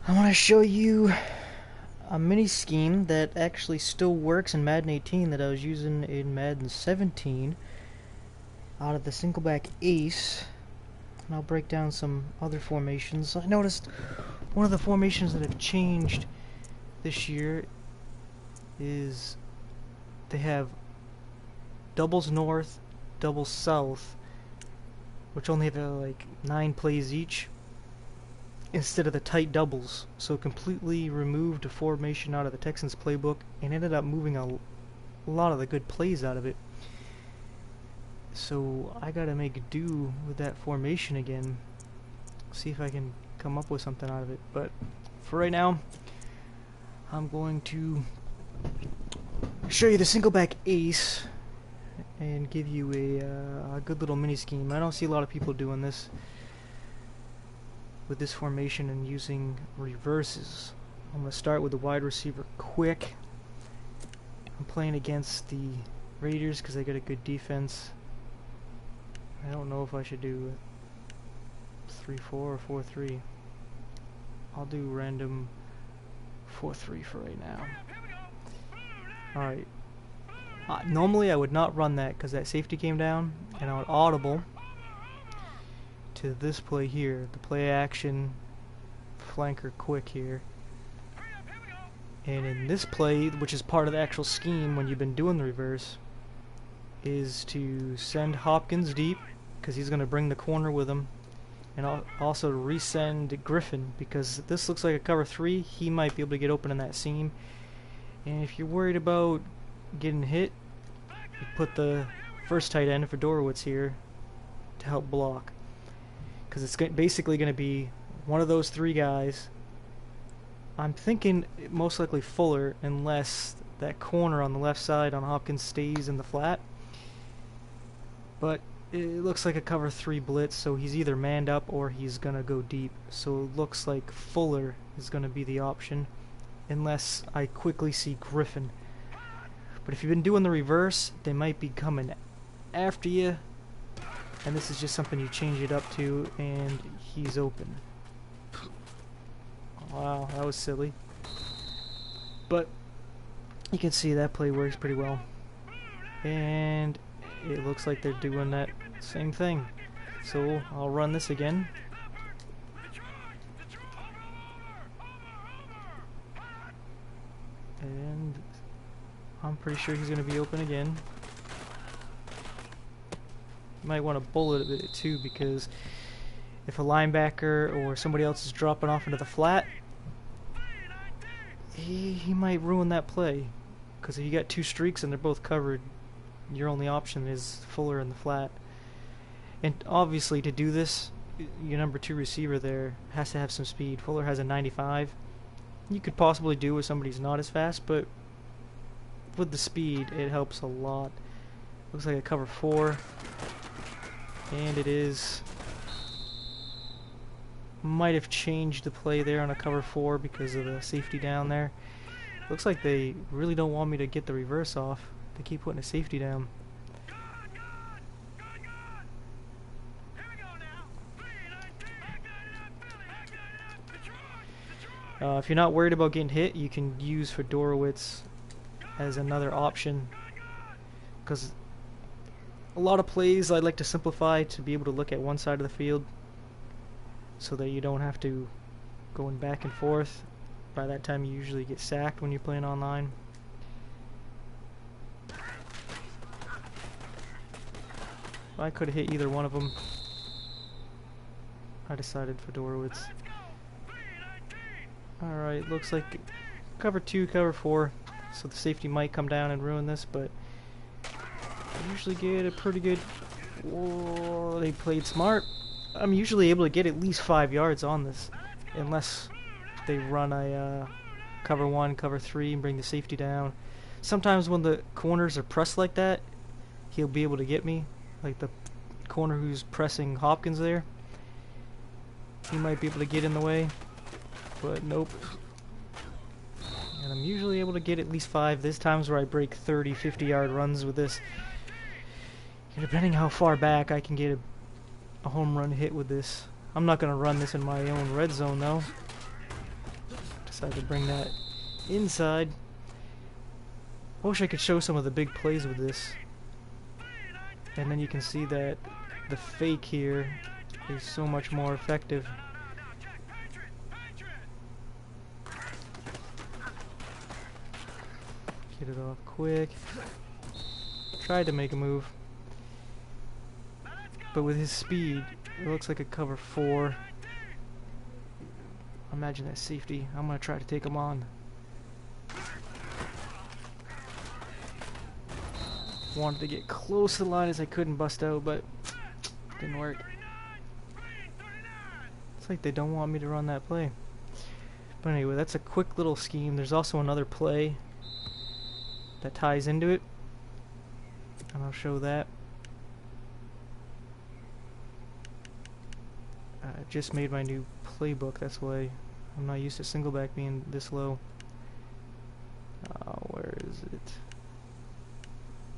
I want to show you a mini scheme that actually still works in Madden 18 that I was using in Madden 17 out of the Singleback Ace. And I'll break down some other formations. I noticed one of the formations that have changed this year is they have doubles north, doubles south, which only have like 9 plays each, instead of the tight doubles. So completely removed a formation out of the Texans playbook and ended up moving a lot of the good plays out of it. So I gotta make do with that formation again, see if I can come up with something out of it. But for right now, I'm going to show you the Singleback Ace and give you a good little mini scheme. I don't see a lot of people doing this with this formation and using reverses. I'm going to start with the wide receiver quick. I'm playing against the Raiders because they got a good defense. I don't know if I should do 3-4 or 4-3. I'll do random 4-3 for right now. Alright. Normally I would not run that because that safety came down, and I would audible to this play here, the play action flanker quick here. And in this play, which is part of the actual scheme when you've been doing the reverse, is to send Hopkins deep because he's going to bring the corner with him, and also resend Griffin because this looks like a cover 3. He might be able to get open in that seam, and if you're worried about getting hit, you put the first tight end, Fedorowicz, here to help block, because it's basically going to be one of those 3 guys. I'm thinking most likely Fuller, unless that corner on the left side on Hopkins stays in the flat. But it looks like a cover 3 blitz, so he's either manned up or he's going to go deep. So it looks like Fuller is going to be the option, unless I quickly see Griffin. But if you've been doing the reverse, they might be coming after you, and this is just something you change it up to, and he's open. Wow, that was silly. But you can see that play works pretty well. And it looks like they're doing that same thing. So I'll run this again. And I'm pretty sure he's going to be open again. You might want to bullet it too, because if a linebacker or somebody else is dropping off into the flat, he might ruin that play. Because if you got 2 streaks and they're both covered, your only option is Fuller in the flat. And obviously to do this, your number 2 receiver there has to have some speed. Fuller has a 95. You could possibly do with somebody who's not as fast, but with the speed, it helps a lot. Looks like a cover 4. And it is. Might have changed the play there on a cover 4 because of the safety down there. Looks like they really don't want me to get the reverse off. They keep putting a safety down. If you're not worried about getting hit, you can use Fedorowicz as another option, because a lot of plays I like to simplify to be able to look at one side of the field so that you don't have to going back and forth. By that time you usually get sacked when you're playing online. I could have hit either one of them. I decided Fedorowicz. Alright, looks like cover 2, cover 4, so the safety might come down and ruin this, but I usually get a pretty good. Whoa, they played smart. I'm usually able to get at least 5 yards on this, unless they run a cover 1, cover 3, and bring the safety down. Sometimes when the corners are pressed like that, he'll be able to get me, like the corner who's pressing Hopkins there. He might be able to get in the way, but nope. And I'm usually able to get at least 5. There's times where I break 30, 50-yard runs with this. And depending how far back, I can get a home run hit with this. I'm not going to run this in my own red zone, though. Decided to bring that inside. I wish I could show some of the big plays with this. And then you can see that the fake here is so much more effective. Get it off quick. Tried to make a move. But with his speed, it looks like a cover 4. Imagine that safety. I'm going to try to take him on. Wanted to get close to the line as I could and bust out, but didn't work. It's like they don't want me to run that play. But anyway, that's a quick little scheme. There's also another play that ties into it, and I'll show that. I just made my new playbook, that's why I'm not used to Singleback being this low. Where is it?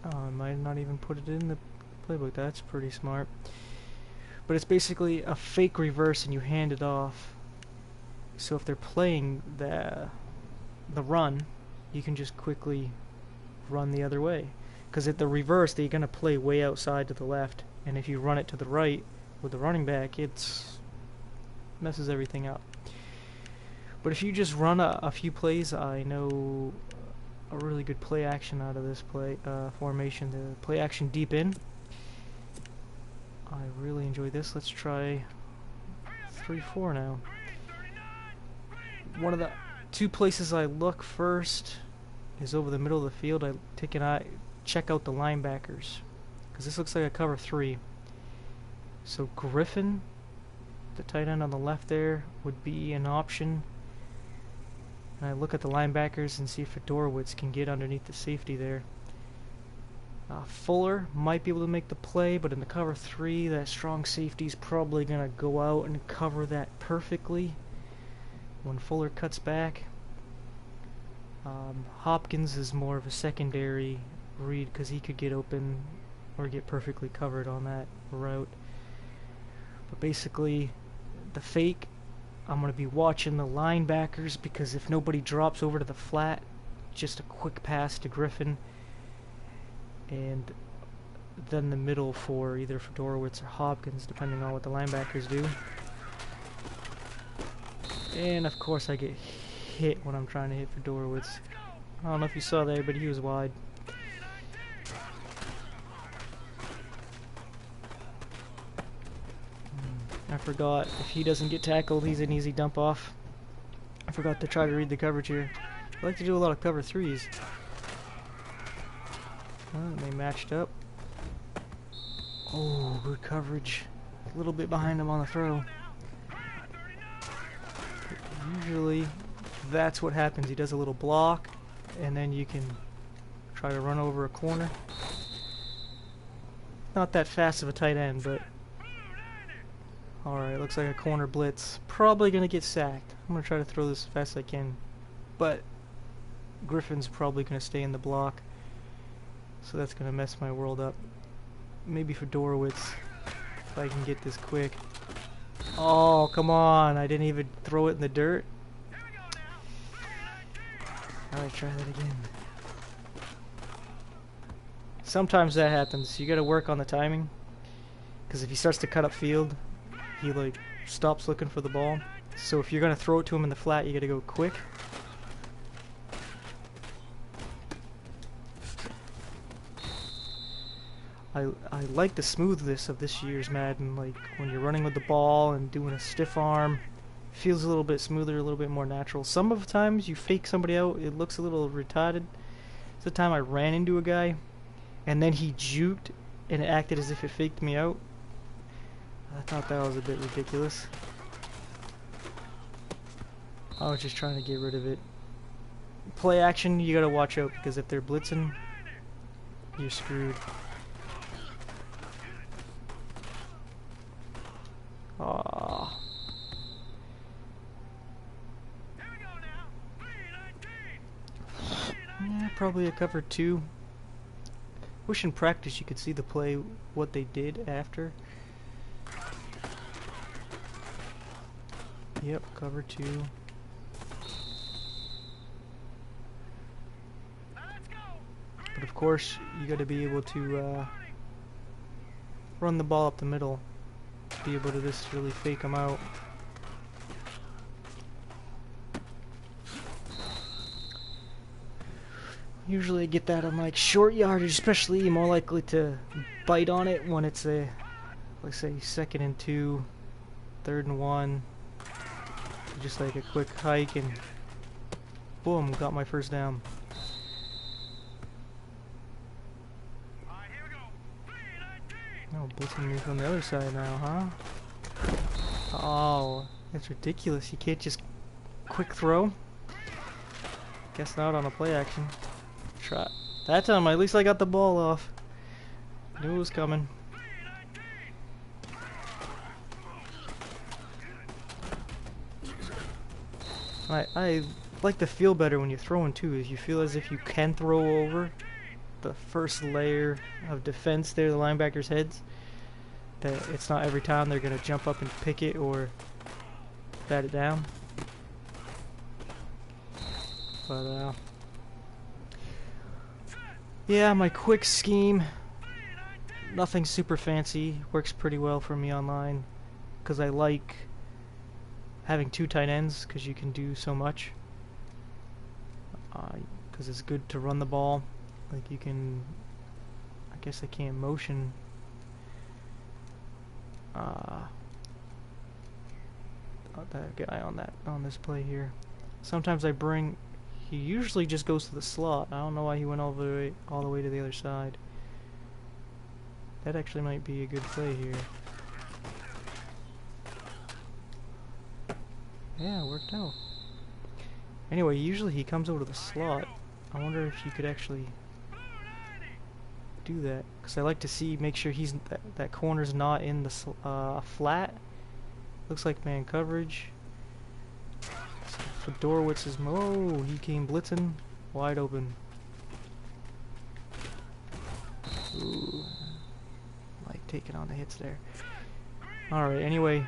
Oh, I might not even put it in the playbook. That's pretty smart. But it's basically a fake reverse and you hand it off. So if they're playing the run, you can just quickly run the other way. Because at the reverse, they're going to play way outside to the left. And if you run it to the right with the running back, it messes everything up. But if you just run a few plays, I know a really good play action out of this play formation. The play action deep in. I really enjoy this. Let's try 3-4 now. One of the two places I look first is over the middle of the field. I take an eye, check out the linebackers, because this looks like a cover 3. So Griffin, the tight end on the left there, would be an option. And I look at the linebackers and see if Fedorowicz can get underneath the safety there. Fuller might be able to make the play, but in the cover 3, that strong safety is probably going to go out and cover that perfectly when Fuller cuts back. Hopkins is more of a secondary read because he could get open or get perfectly covered on that route. But basically, the fake, I'm going to be watching the linebackers, because if nobody drops over to the flat, just a quick pass to Griffin, and then the middle for either Fedorowicz or Hopkins, depending on what the linebackers do. And of course I get hit when I'm trying to hit Fedorowicz. I don't know if you saw that, but he was wide. I forgot, if he doesn't get tackled, he's an easy dump off. I forgot to try to read the coverage here. I like to do a lot of cover 3s. Well, they matched up. Oh, good coverage. A little bit behind him on the throw. But usually, that's what happens. He does a little block, and then you can try to run over a corner. Not that fast of a tight end, but alright, looks like a corner blitz. Probably going to get sacked. I'm going to try to throw this as fast as I can. But Griffin's probably going to stay in the block. So that's going to mess my world up. Maybe Fedorowicz, if I can get this quick. Oh, come on. I didn't even throw it in the dirt. Alright, try that again. Sometimes that happens. You got to work on the timing. Because if he starts to cut up field, he like stops looking for the ball. So if you're going to throw it to him in the flat, you got to go quick. I like the smoothness of this year's Madden. Like when you're running with the ball and doing a stiff arm, feels a little bit smoother, a little bit more natural. Some of the times you fake somebody out, it looks a little retarded. It's the time I ran into a guy and then he juked and it acted as if it faked me out. I thought that was a bit ridiculous. I was just trying to get rid of it. Play action, you gotta watch out, because if they're blitzing, you're screwed. Aww. Yeah, probably a cover 2. Wish in practice you could see the play, what they did after. Yep, cover 2. But of course, you got to be able to run the ball up the middle. Be able to just really fake them out. Usually I get that on like short yardage, especially. You're more likely to bite on it when it's a, let's say, 2nd and 2, 3rd and 1. Just like a quick hike and boom, got my first down. Oh, blitzing me from the other side now, huh? Oh, that's ridiculous. You can't just quick throw. Guess not on a play action. Try. That time, at least I got the ball off. Knew it was coming. I like to feel better when you're throwing too, is you feel as if you can throw over the first layer of defense there, the linebackers' heads. That it's not every time they're gonna jump up and pick it or bat it down. But yeah, my quick scheme, nothing super fancy, works pretty well for me online because I like having 2 tight ends because you can do so much. Because it's good to run the ball. Like you can, I guess I can't motion. That guy on this play here. Sometimes I bring. He usually just goes to the slot. I don't know why he went all the way to the other side. That actually might be a good play here. Yeah, it worked out. Anyway, usually he comes over to the slot. I wonder if you could actually do that, because I like to make sure he's that corner's not in the flat. Looks like man coverage. Fedorowicz is he came blitzing, wide open. Ooh, like taking on the hits there. All right. Anyway,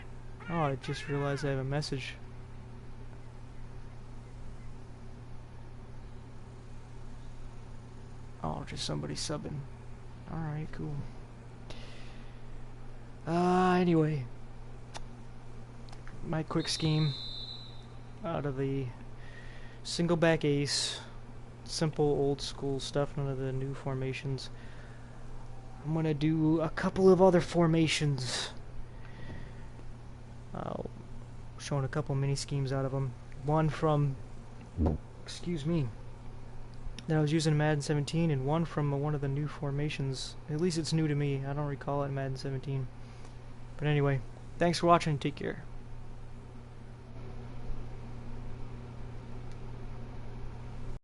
I just realized I have a message. Oh, just somebody subbing. Alright, cool. Anyway. My quick scheme out of the Singleback ace. Simple, old school stuff, none of the new formations. I'm gonna do a couple of other formations. Showing a couple mini schemes out of them. One from, excuse me, that I was using in Madden 17, and one from one of the new formations. At least it's new to me. I don't recall it in Madden 17. But anyway, thanks for watching. Take care.